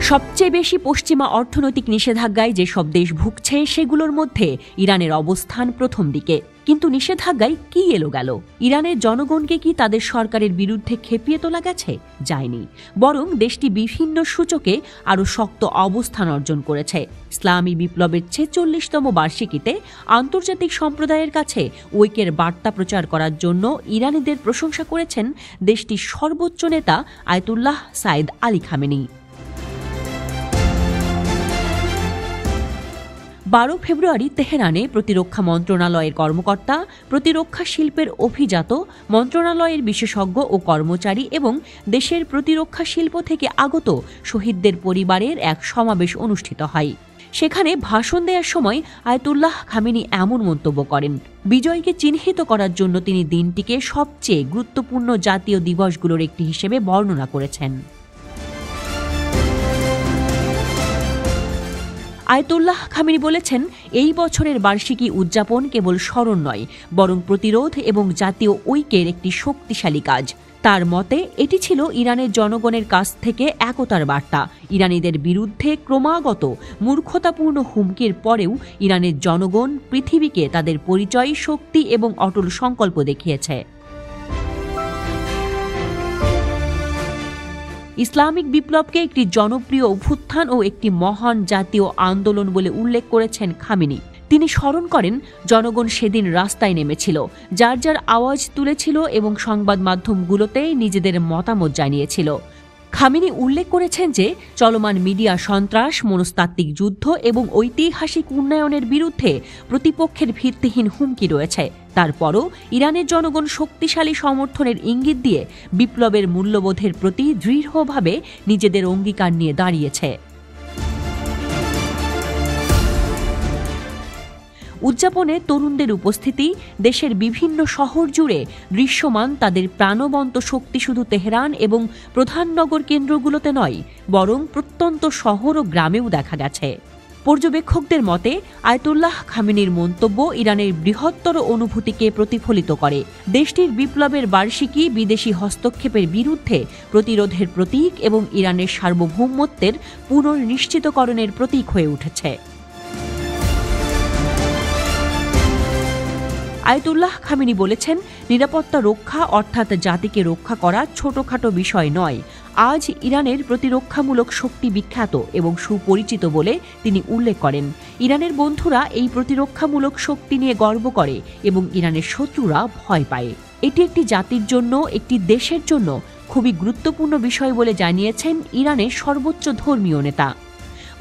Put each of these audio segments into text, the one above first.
সবচেয়ে বেশি পশ্চিমা অর্থনৈতিক নিষেধাজ্ঞায় যেসব দেশ ভুগছে সেগুলোর মধ্যে ইরানের অবস্থান প্রথম দিকে। কিন্তু নিষেধাজ্ঞায় কি এলো গেল? ইরানের জনগণকে কি তাদের সরকারের বিরুদ্ধে খেপিয়ে তোলা গেছে? যায়নি, বরং দেশটি বিভিন্ন সূচকে আরও শক্ত অবস্থান অর্জন করেছে। ইসলামী বিপ্লবের ৪৬তম বার্ষিকীতে আন্তর্জাতিক সম্প্রদায়ের কাছে ঐক্যের বার্তা প্রচার করার জন্য ইরানিদের প্রশংসা করেছেন দেশটির সর্বোচ্চ নেতা আয়াতুল্লাহ সাইদ আলী খামেনি। ১২ ফেব্রুয়ারি তেহরানে প্রতিরক্ষা মন্ত্রণালয়ের কর্মকর্তা, প্রতিরক্ষা শিল্পের অভিজাত, মন্ত্রণালয়ের বিশেষজ্ঞ ও কর্মচারী এবং দেশের প্রতিরক্ষা শিল্প থেকে আগত শহীদদের পরিবারের এক সমাবেশ অনুষ্ঠিত হয়। সেখানে ভাষণ দেওয়ার সময় আয়াতুল্লাহ খামেনি এমন মন্তব্য করেন, বিজয়কে চিহ্নিত করার জন্য তিনি দিনটিকে সবচেয়ে গুরুত্বপূর্ণ জাতীয় দিবসগুলোর একটি হিসেবে বর্ণনা করেছেন। আয়াতুল্লাহ খামেনি বলেছেন, এই বছরের বার্ষিকী উদযাপন কেবল স্মরণ নয়, বরং প্রতিরোধ এবং জাতীয় ঐক্যের একটি শক্তিশালী কাজ। তার মতে এটি ছিল ইরানের জনগণের কাছ থেকে একতার বার্তা। ইরানিদের বিরুদ্ধে ক্রমাগত মূর্খতাপূর্ণ হুমকির পরেও ইরানের জনগণ পৃথিবীকে তাদের পরিচয়, শক্তি এবং অটল সংকল্প দেখিয়েছে। ইসলামিক বিপ্লবকে একটি জনপ্রিয় অভ্যুত্থান ও একটি মহান জাতীয় আন্দোলন বলে উল্লেখ করেছেন খামেনি। তিনি স্মরণ করেন, জনগণ সেদিন রাস্তায় নেমেছিল, যার যার আওয়াজ তুলেছিল এবং সংবাদ মাধ্যমগুলোতে নিজেদের মতামত জানিয়েছিল। খামেনি উল্লেখ করেছেন যে চলমান মিডিয়া সন্ত্রাস, মনস্তাত্ত্বিক যুদ্ধ এবং ঐতিহাসিক উন্নয়নের বিরুদ্ধে প্রতিপক্ষের ভিত্তিহীন হুমকি রয়েছে। তারপরও ইরানের জনগণ শক্তিশালী সমর্থনের ইঙ্গিত দিয়ে বিপ্লবের মূল্যবোধের প্রতি দৃঢ়ভাবে নিজেদের অঙ্গীকার নিয়ে দাঁড়িয়েছে। উদযাপনে তরুণদের উপস্থিতি, দেশের বিভিন্ন শহর জুড়ে দৃশ্যমান তাদের প্রাণবন্ত শক্তি শুধু তেহরান এবং প্রধান নগর কেন্দ্রগুলোতে নয়, বরং প্রত্যন্ত শহর ও গ্রামেও দেখা গেছে। পর্যবেক্ষকদের মতে আয়াতুল্লাহ খামেনির মন্তব্য ইরানের বৃহত্তর অনুভূতিকে প্রতিফলিত করে। দেশটির বিপ্লবের বার্ষিকী বিদেশি হস্তক্ষেপের বিরুদ্ধে প্রতিরোধের প্রতীক এবং ইরানের সার্বভৌমত্বের পুনর্নিশ্চিতকরণের প্রতীক হয়ে উঠেছে। আয়াতুল্লাহ খামেনি বলেছেন, নিরাপত্তা রক্ষা অর্থাৎ জাতিকে রক্ষা করা ছোটখাটো বিষয় নয়। আজ ইরানের প্রতিরক্ষামূলক শক্তি বিখ্যাত এবং সুপরিচিত বলে তিনি উল্লেখ করেন। ইরানের বন্ধুরা এই প্রতিরক্ষামূলক শক্তি নিয়ে গর্ব করে এবং ইরানের শত্রুরা ভয় পায়। এটি একটি জাতির জন্য, একটি দেশের জন্য খুবই গুরুত্বপূর্ণ বিষয় বলে জানিয়েছেন ইরানের সর্বোচ্চ ধর্মীয় নেতা।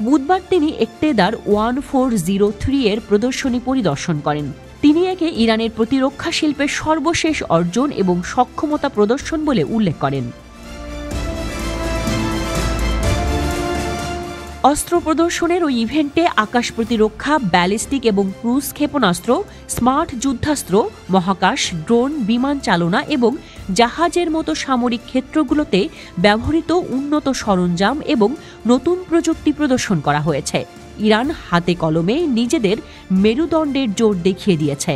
বুধবার তিনি ইক্তেদার 1403 এর প্রদর্শনী পরিদর্শন করেন। তিনি একে ইরানের প্রতিরক্ষা শিল্পের সর্বশেষ অর্জন এবং সক্ষমতা প্রদর্শন বলে উল্লেখ করেন। অস্ত্র প্রদর্শনের ওই ইভেন্টে আকাশ প্রতিরক্ষা, ব্যালিস্টিক এবং ক্রুজ ক্ষেপণাস্ত্র, স্মার্ট যুদ্ধাস্ত্র, মহাকাশ, ড্রোন, বিমান চালনা এবং জাহাজের মতো সামরিক ক্ষেত্রগুলোতে ব্যবহৃত উন্নত সরঞ্জাম এবং নতুন প্রযুক্তি প্রদর্শন করা হয়েছে। ইরান হাতে কলমে নিজেদের মেরুদণ্ডের জোর দেখিয়ে দিয়েছে।